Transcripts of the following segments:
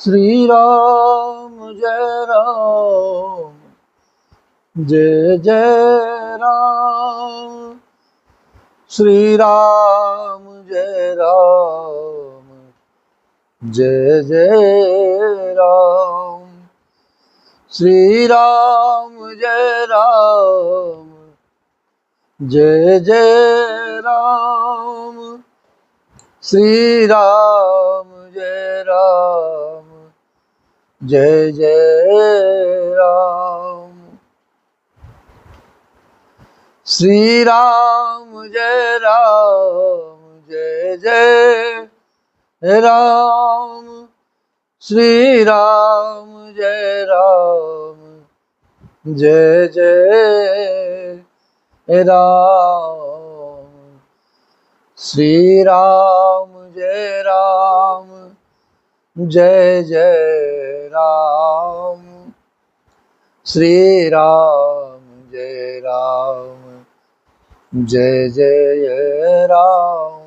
श्री राम जय राम जय जय राम। श्री राम जय राम जय जय राम। श्री राम जय राम जय जय राम। श्री राम जय राम जय जय राम। श्री राम जय राम जय जय राम। श्री राम जय राम जय जय राम। श्री राम जय राम जय जय राम। श्री राम जय राम जय जय राम।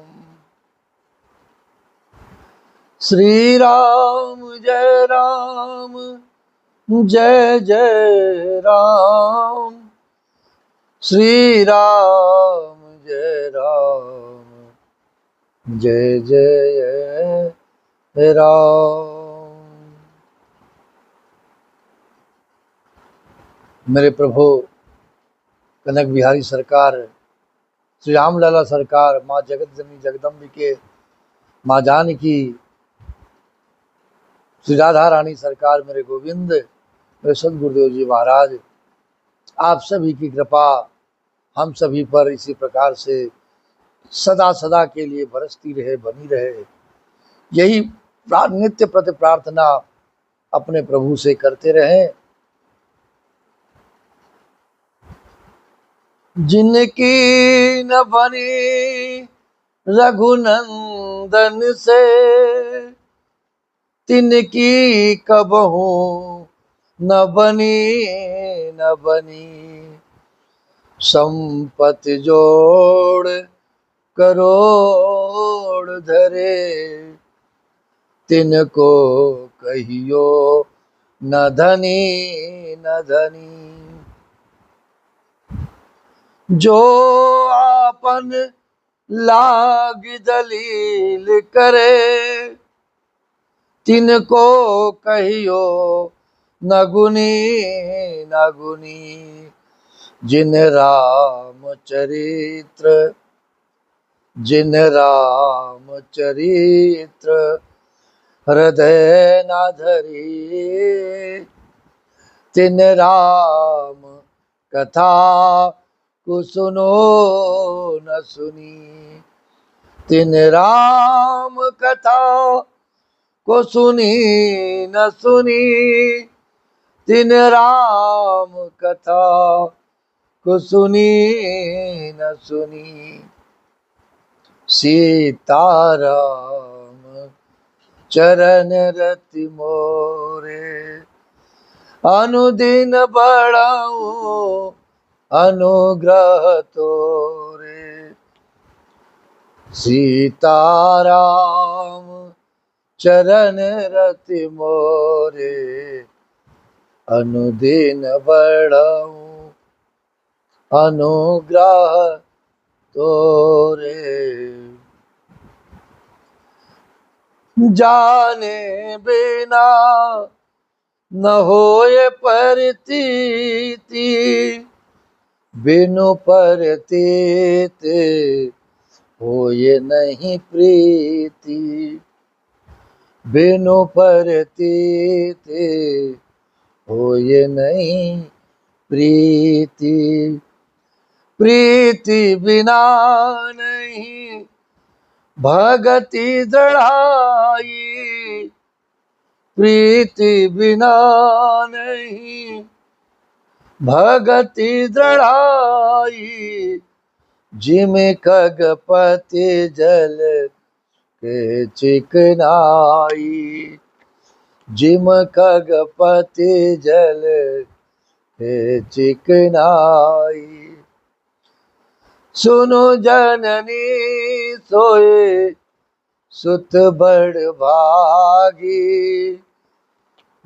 श्री राम जय राम जय जय राम। श्री राम जय राम जय जय राम। मेरे प्रभु कनक बिहारी सरकार, श्री राम लाला सरकार, माँ जगत जननी जगदम्बिके, माँ जानकी, श्री राधा रानी सरकार, मेरे गोविंद, मेरे सदगुरुदेव जी महाराज, आप सभी की कृपा हम सभी पर इसी प्रकार से सदा सदा के लिए बरसती रहे, बनी रहे। यही नित्य प्रति प्रार्थना अपने प्रभु से करते रहें। जिनकी न बनी रघुनंदन से, तिनकी कबहू न बनी न बनी। संपत्ति जोड़ करोड़ धरे, तिनको कहियो न धनी न धनी। जो आपन लाग दलील करे, तिनको कहियो न गुनी न गुनी। जिन राम चरित्र हृदय न धरी, तिन राम कथा को सुनो न सुनी। तिन राम कथा को सुनी न सुनी। तिन राम कथा को सुनी न सुनी। सीताराम चरण रति मोरे, अनुदिन बढ़ाऊं अनुग्रह तोरे। सीताराम चरण रति मोरे, अनुदिन बढ़ाऊं अनुग्रह तोरे। जाने बिना न होए परतीति, बिनु परतीत होए नहीं प्रीति। बिनु परतीत होए नहीं प्रीति। प्रीति बिना नहीं भगति दृढ़ाई। प्रीति बिना नहीं भगति दृढ़ाई। जिमे खगपति जल के चिकनाई। जिम खगपति जल के चिकनाई। सुनो जननी सोए सुत बड़ भागी।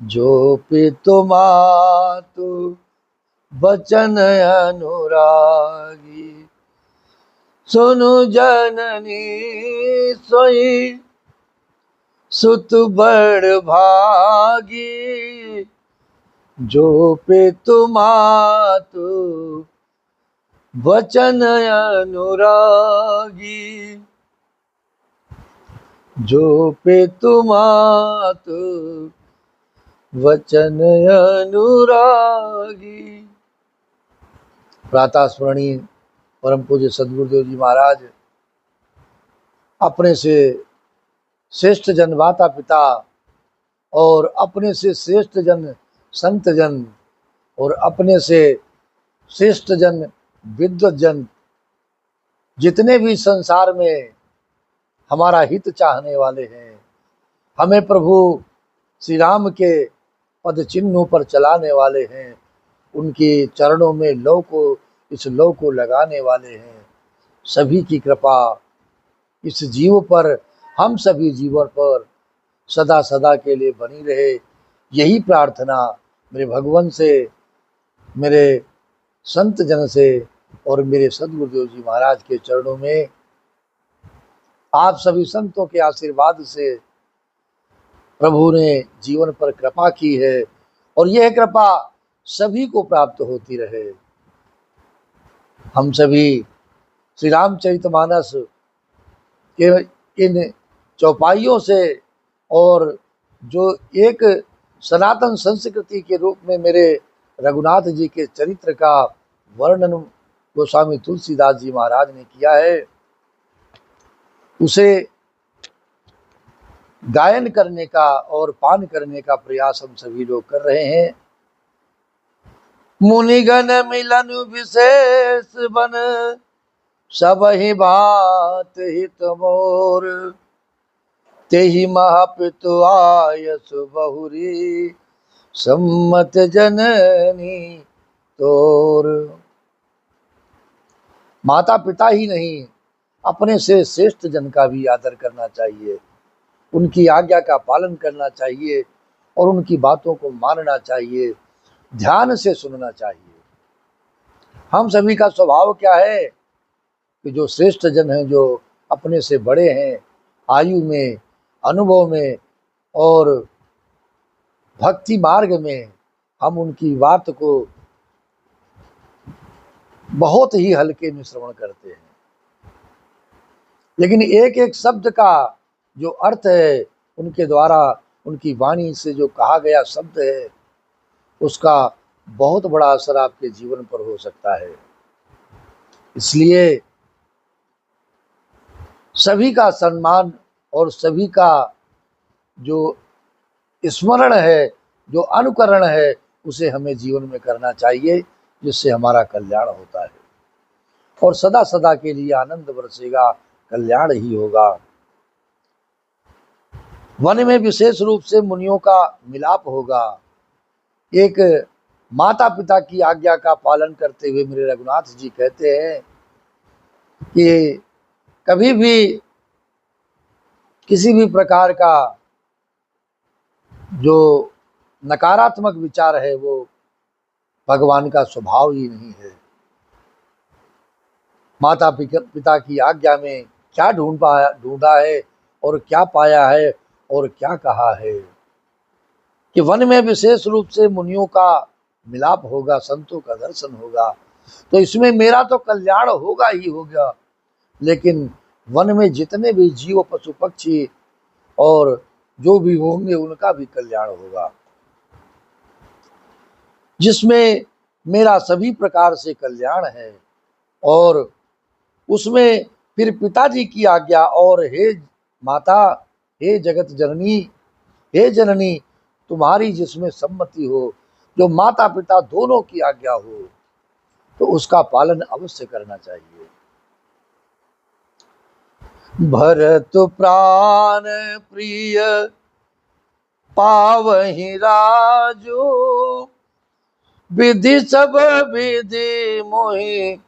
जो पितु मातु बचन अनुरागी, सुनु जननी सोई सुत बड़ भागी। जो पितु मातु वचन अनुरागी, जो पितु मातु वचन अनुरागी। प्रातः स्मरणीय परम पूज्य सदगुरुदेव जी महाराज अपने से श्रेष्ठ जन माता पिता और अपने से श्रेष्ठ जन संत जन और अपने से श्रेष्ठ जन विद्वत जन, जितने भी संसार में हमारा हित चाहने वाले हैं, हमें प्रभु श्री राम के पद चिन्हों पर चलाने वाले हैं, उनके चरणों में लौ को इस लौ को लगाने वाले हैं, सभी की कृपा इस जीव पर, हम सभी जीवों पर सदा सदा के लिए बनी रहे। यही प्रार्थना मेरे भगवान से, मेरे संत जन से और मेरे सदगुरुदेव जी महाराज के चरणों में आप सभी संतों के आशीर्वाद से प्रभु ने जीवन पर कृपा की है और यह कृपा सभी को प्राप्त होती रहे। हम सभी श्री रामचरितमानस के इन चौपाइयों से और जो एक सनातन संस्कृति के रूप में मेरे रघुनाथ जी के चरित्र का वर्णन गोस्वामी तुलसीदास जी महाराज ने किया है, उसे गायन करने का और पान करने का प्रयास हम सभी लोग कर रहे हैं। मुनिगण मिलन विशेष बन, सब ही बात हित मोर, तेहि महापितु आयस बहुरी, सम्मत जननी तोर। माता पिता ही नहीं, अपने से श्रेष्ठ जन का भी आदर करना चाहिए, उनकी आज्ञा का पालन करना चाहिए और उनकी बातों को मानना चाहिए, ध्यान से सुनना चाहिए। हम सभी का स्वभाव क्या है कि जो श्रेष्ठ जन हैं, जो अपने से बड़े हैं आयु में, अनुभव में और भक्ति मार्ग में, हम उनकी बात को बहुत ही हल्के में श्रवण करते हैं, लेकिन एक एक शब्द का जो अर्थ है, उनके द्वारा उनकी वाणी से जो कहा गया शब्द है, उसका बहुत बड़ा असर आपके जीवन पर हो सकता है। इसलिए सभी का सम्मान और सभी का जो स्मरण है, जो अनुकरण है, उसे हमें जीवन में करना चाहिए, जिससे हमारा कल्याण होता है और सदा सदा के लिए आनंद बरसेगा, कल्याण ही होगा। वन में विशेष रूप से मुनियों का मिलाप होगा। एक माता पिता की आज्ञा का पालन करते हुए मेरे रघुनाथ जी कहते हैं कि कभी भी किसी भी प्रकार का जो नकारात्मक विचार है वो भगवान का स्वभाव ही नहीं है। माता पिता की आज्ञा में क्या ढूंढा है और क्या पाया है और क्या कहा है कि वन में विशेष रूप से मुनियों का मिलाप होगा, संतों का दर्शन होगा, तो इसमें मेरा तो कल्याण होगा ही होगा, लेकिन वन में जितने भी जीव पशु पक्षी और जो भी होंगे उनका भी कल्याण होगा, जिसमें मेरा सभी प्रकार से कल्याण है। और उसमें फिर पिताजी की आज्ञा और हे माता, हे जगत जननी, हे जननी, तुम्हारी जिसमें सम्मति हो, जो माता पिता दोनों की आज्ञा हो, तो उसका पालन अवश्य करना चाहिए। भरत प्राण प्रिय पावहि राजू, विधि सब विधि मोहि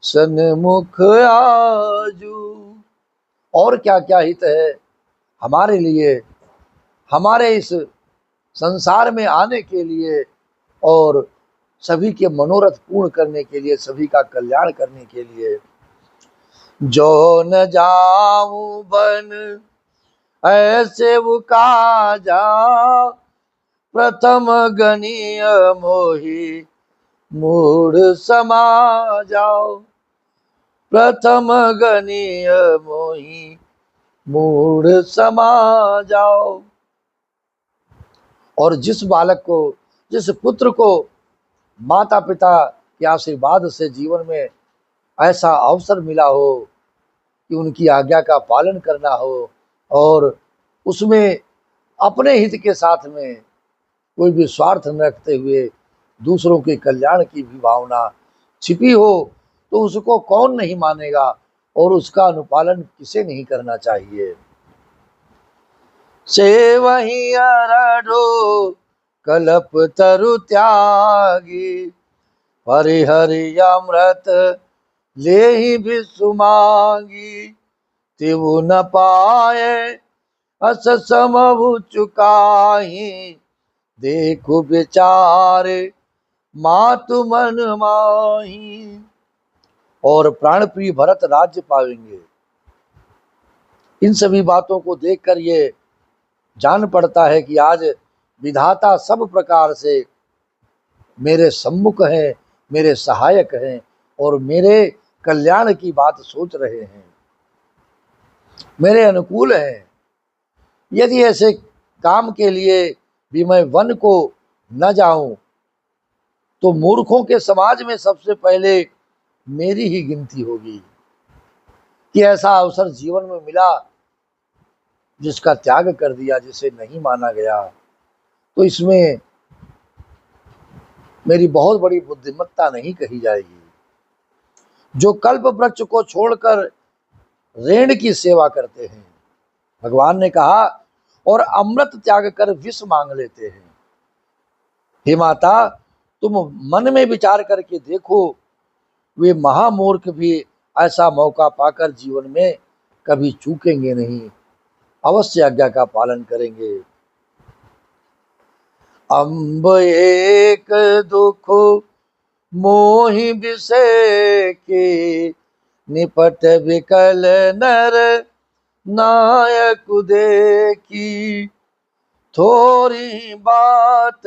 सन्मुख आजू। और क्या क्या हित है हमारे लिए, हमारे इस संसार में आने के लिए और सभी के मनोरथ पूर्ण करने के लिए, सभी का कल्याण करने के लिए। जो न जाऊं बन ऐसे वो काजा, प्रथम गणीय मोहि मूढ़ समा जाओ। प्रथम गणीय मोहि मूढ़ समा जाओ। और जिस बालक को, जिस पुत्र को माता पिता के आशीर्वाद से जीवन में ऐसा अवसर मिला हो कि उनकी आज्ञा का पालन करना हो और उसमें अपने हित के साथ में कोई भी स्वार्थ न रखते हुए दूसरों के कल्याण की भी भावना छिपी हो, तो उसको कौन नहीं मानेगा और उसका अनुपालन किसे नहीं करना चाहिए। से वही अरढ़ो कल्प तरु त्यागी, हरि अमृत ले ही भी सुमांगी। तिवु न पाए अस समभु चुकाही, देखु विचारे मातु मन माही। और प्राण प्रिय भरत राज्य पावेंगे। इन सभी बातों को देखकर ये जान पड़ता है कि आज विधाता सब प्रकार से मेरे सम्मुख हैं, मेरे सहायक हैं और मेरे कल्याण की बात सोच रहे हैं, मेरे अनुकूल हैं। यदि ऐसे काम के लिए भी मैं वन को न जाऊं तो मूर्खों के समाज में सबसे पहले मेरी ही गिनती होगी कि ऐसा अवसर जीवन में मिला जिसका त्याग कर दिया, जिसे नहीं माना गया, तो इसमें मेरी बहुत बड़ी बुद्धिमत्ता नहीं कही जाएगी। जो कल्प वृक्ष को छोड़कर रेण की सेवा करते हैं, भगवान ने कहा, और अमृत त्याग कर विष मांग लेते हैं। हे माता, तुम मन में विचार करके देखो, वे महामूर्ख भी ऐसा मौका पाकर जीवन में कभी चूकेंगे नहीं, अवश्य आज्ञा का पालन करेंगे। अम्ब एक दुख मोहि विषय के, निपट विकल नर नायक देखी। थोड़ी बात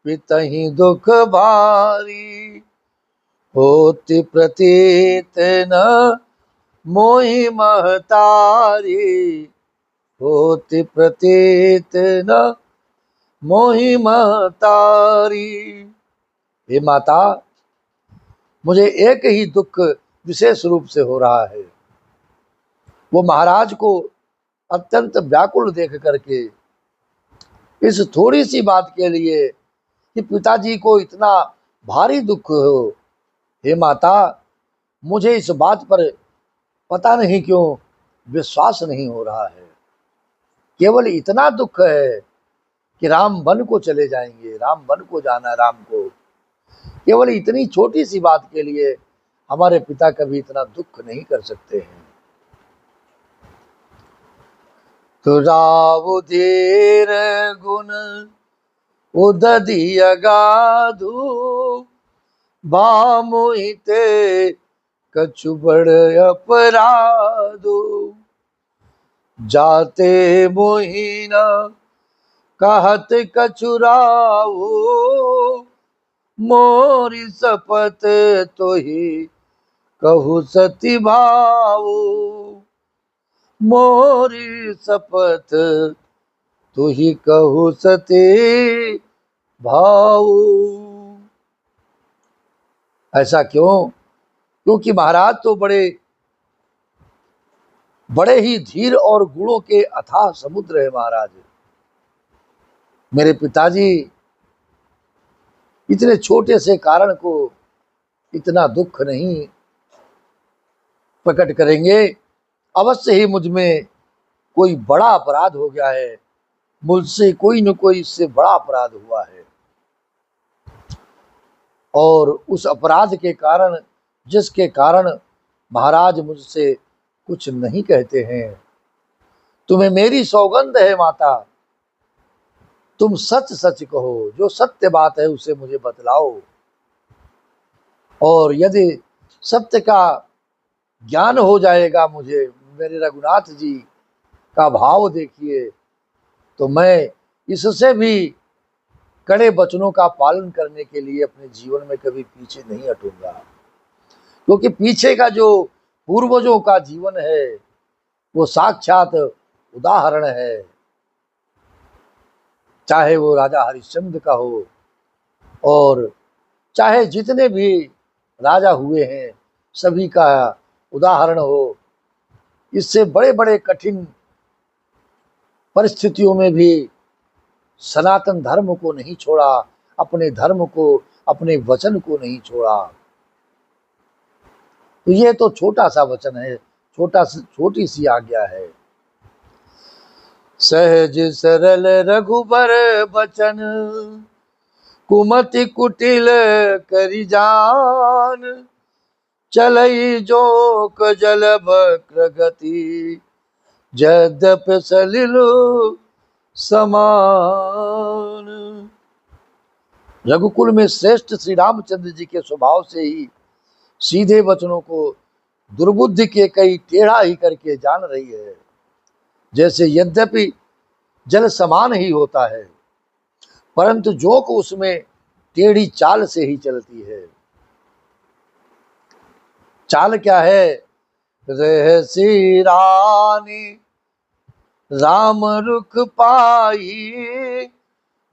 पितहि दुख भारी, होति प्रतीत न मोहि महतारी। होति प्रतीत न मोहि महतारी। हे माता, मुझे एक ही दुख विशेष रूप से हो रहा है, वो महाराज को अत्यंत व्याकुल देख करके, इस थोड़ी सी बात के लिए कि पिताजी को इतना भारी दुख हो। हे माता, मुझे इस बात पर पता नहीं क्यों विश्वास नहीं हो रहा है। केवल इतना दुख है कि राम वन को चले जाएंगे, राम वन को जाना, राम को। केवल इतनी छोटी सी बात के लिए हमारे पिता कभी इतना दुख नहीं कर सकते हैं। तो राव धीर गुण उदधि अगाधु, बामुहिते कछु बड़ अपराधु। जाते मोहिना कहत कछु राऊ, मोरी सपत तोहि कहु सती भाऊ। मोरी सपत तुहि कहु सती भाऊ। ऐसा क्यों? क्योंकि महाराज तो बड़े ही धीर और गुणों के अथाह समुद्र है महाराज। मेरे पिताजी इतने छोटे से कारण को इतना दुख नहीं प्रकट करेंगे। अवश्य ही मुझ में कोई बड़ा अपराध हो गया है, मुझसे कोई न कोई इससे बड़ा अपराध हुआ है, और उस अपराध के कारण, जिसके कारण महाराज मुझसे कुछ नहीं कहते हैं। तुम्हें मेरी सौगंध है माता, तुम सच सच कहो, जो सत्य बात है उसे मुझे बतलाओ। और यदि सत्य का ज्ञान हो जाएगा मुझे, मेरे रघुनाथ जी का भाव देखिए, तो मैं इससे भी कड़े वचनों का पालन करने के लिए अपने जीवन में कभी पीछे नहीं हटूंगा। क्योंकि पीछे का जो पूर्वजों का जीवन है वो साक्षात उदाहरण है, चाहे वो राजा हरिश्चंद्र का हो और चाहे जितने भी राजा हुए हैं सभी का उदाहरण हो। इससे बड़े बड़े कठिन परिस्थितियों में भी सनातन धर्म को नहीं छोड़ा, अपने धर्म को, अपने वचन को नहीं छोड़ा। तो ये तो छोटा सा वचन है, छोटी सी आज्ञा है। सहज सरल रघुबर बचन, कुमति कुटिल करि जान। चलई जोक जलभ गति, यद्यप सलिलु समान। रघुकुल में श्रेष्ठ श्री रामचंद्र जी के स्वभाव से ही सीधे वचनों को दुर्बुद्धि के कई टेढ़ा ही करके जान रही है। जैसे यद्यपि जल समान ही होता है, परंतु जोक उसमें टेढ़ी चाल से ही चलती है। चाल क्या है? रहसी रानी राम रुख पाई,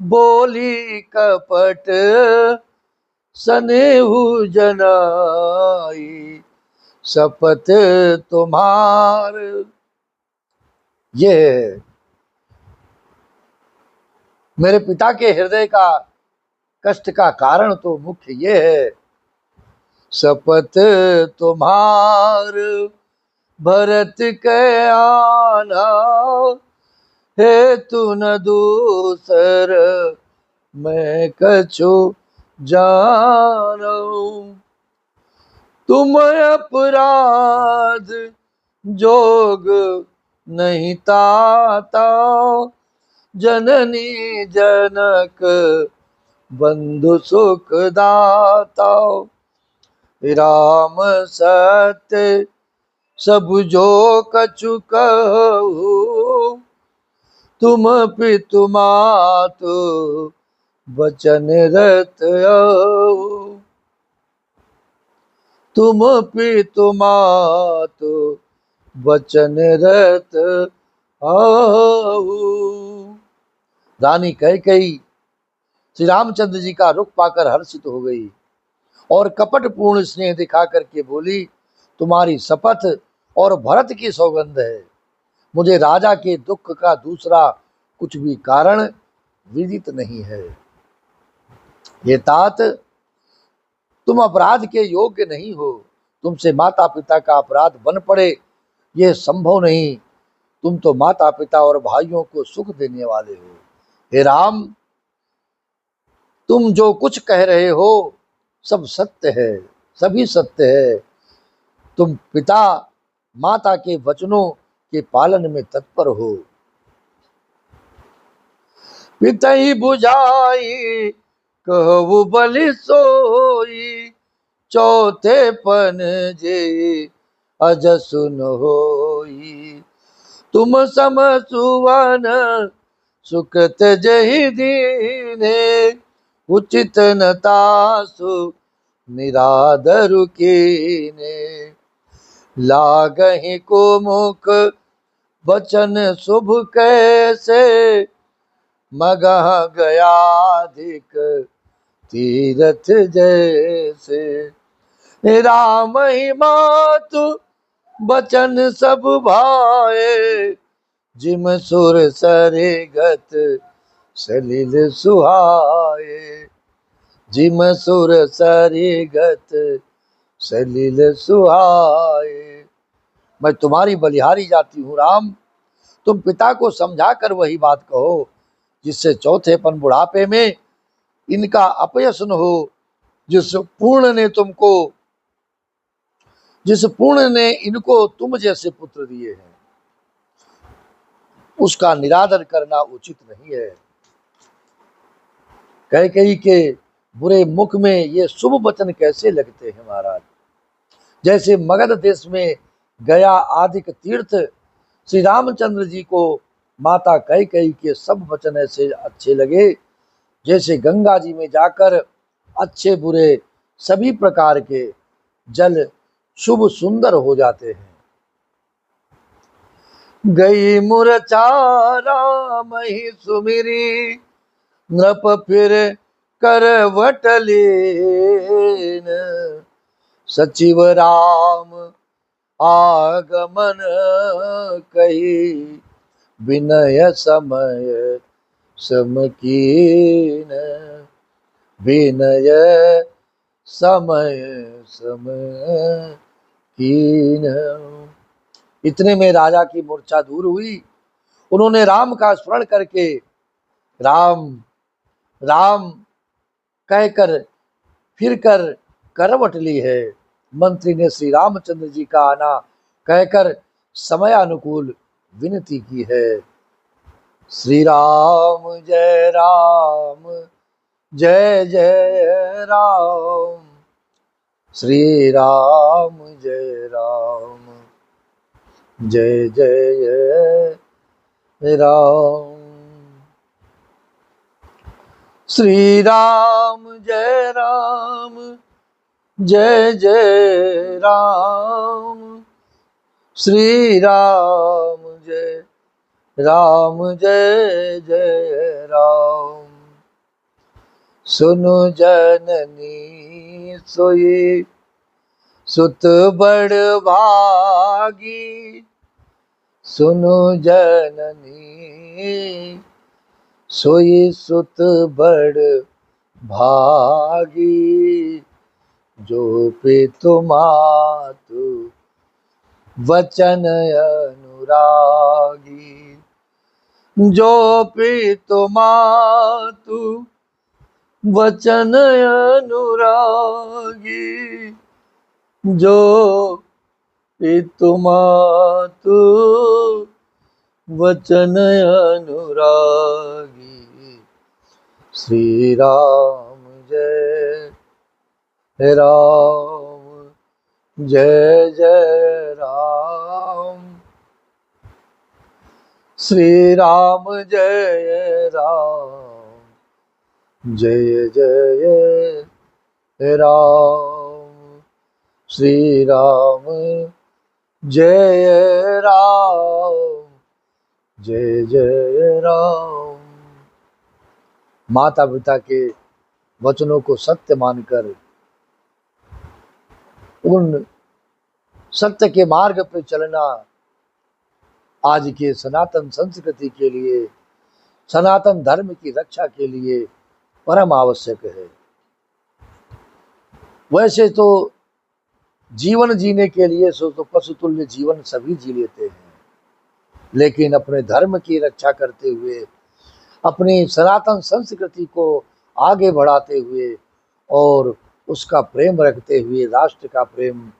बोली कपट सनेहु जनाई। शपथ तुम्हार, ये है मेरे पिता के हृदय का कष्ट का कारण। तो मुख्य ये है, शपथ तुम्हार भरत के आना, हे तू न दूसर मैं कछु जानो। तुम अपराध जोग नहीं ताता, जननी जनक बंधु सुख दाता। राम सत्य सब जो कछु कहू, तुम पितु मातु वचन रत आओ। तुम पितु मातु वचन रत आओ। रानी कैकेयी श्री रामचंद्र जी का रुख पाकर हर्षित हो गई और कपट पूर्ण स्नेह दिखा करके बोली, तुम्हारी शपथ और भरत की सौगंध है, मुझे राजा के दुख का दूसरा कुछ भी कारण विदित नहीं है। ये तात, तुम अपराध के योग्य नहीं हो, तुमसे माता पिता का अपराध बन पड़े यह संभव नहीं। तुम तो माता पिता और भाइयों को सुख देने वाले हो। हे राम, तुम जो कुछ कह रहे हो सब सत्य है, सभी सत्य है। तुम पिता माता के वचनों के पालन में तत्पर हो। पितहि बुझाई कहु बलि सोई, चौथे पन जे अज सुन होई। तुम सम सुवन सुकृत जहि दीने, उचित न तासु निरादरु कीने। लागहि को मुख वचन शुभ कैसे, मगह गयाधिक तीरथ जैसे। राम ही मातु वचन सब भाए, जिम सुर सरे गत सलिल सुहाए। जिम सुर सरे गत सलिल सुहाए। मैं तुम्हारी बलिहारी जाती हूँ राम, तुम पिता को समझा कर वही बात कहो जिससे चौथेपन बुढ़ापे में इनका अपयश न हो। जिस पूर्ण ने इनको तुम जैसे पुत्र दिए हैं, उसका निरादर करना उचित नहीं है। कैकेयी के बुरे मुख में ये शुभ वचन कैसे लगते हैं महाराज। जैसे मगध देश में गया आदिक तीर्थ श्री रामचंद्र जी को माता कैकेयी के सब वचन ऐसे अच्छे लगे, जैसे गंगा जी में जाकर अच्छे बुरे सभी प्रकार के जल शुभ सुंदर हो जाते हैं। गई मूर्छा राम ही सुमिरी, नृप फिर करवट लेन, सचिव राम आगमन कही, विनय समय समकीन, विनय समय समकीन। इतने में राजा की मूर्छा दूर हुई। उन्होंने राम का स्मरण करके राम राम कहकर फिर कर करवट ली है। मंत्री ने श्री रामचंद्र जी का आना कहकर समय अनुकूल विनती की है। श्री राम जय जय राम, श्री राम जय जय राम, श्री राम जय राम, श्री राम जय राम। सुनु जननी सोई सुत बड़ भागी, सुनु जननी सोई सुत बड़ भागी, जो पितु मातु वचन अनुरागी, जो पितु मातु वचन अनुरागी, जो पितु मातु वचन अनुरागी। श्री राम जय जय राम, श्री राम जय राम, श्री राम जय राम। माता पिता के वचनों को सत्य मानकर उन सत्य के मार्ग पर चलना आज के सनातन संस्कृति के लिए, सनातन धर्म की रक्षा के लिए परम आवश्यक है। वैसे तो जीवन जीने के लिए तो पशुतुल्य जीवन सभी जी लेते हैं, लेकिन अपने धर्म की रक्षा करते हुए, अपनी सनातन संस्कृति को आगे बढ़ाते हुए और उसका प्रेम रखते हुए, राष्ट्र का प्रेम,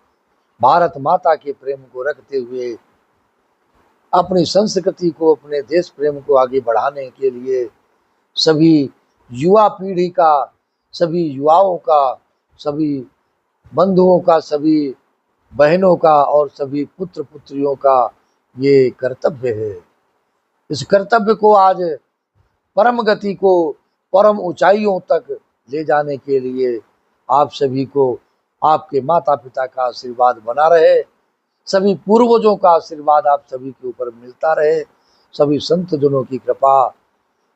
भारत माता के प्रेम को रखते हुए, अपनी संस्कृति को, अपने देश प्रेम को आगे बढ़ाने के लिए सभी युवा पीढ़ी का, सभी युवाओं का, सभी बंधुओं का, सभी बहनों का और सभी पुत्र पुत्रियों का ये कर्तव्य है। इस कर्तव्य को आज परम गति को, परम ऊंचाइयों तक ले जाने के लिए आप सभी को आपके माता पिता का आशीर्वाद बना रहे, सभी पूर्वजों का आशीर्वाद आप सभी के ऊपर मिलता रहे, सभी संत जनों की कृपा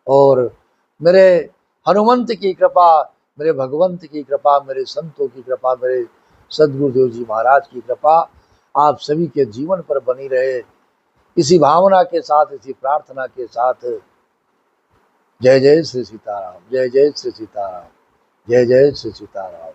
और मेरे हनुमंत की कृपा, मेरे भगवंत की कृपा, मेरे संतों की कृपा, मेरे सदगुरुदेव जी महाराज की कृपा आप सभी के जीवन पर बनी रहे। इसी भावना के साथ, इसी प्रार्थना के साथ जय जय श्री सीताराम, जय जय श्री सीताराम, जय जय श्री सीताराम।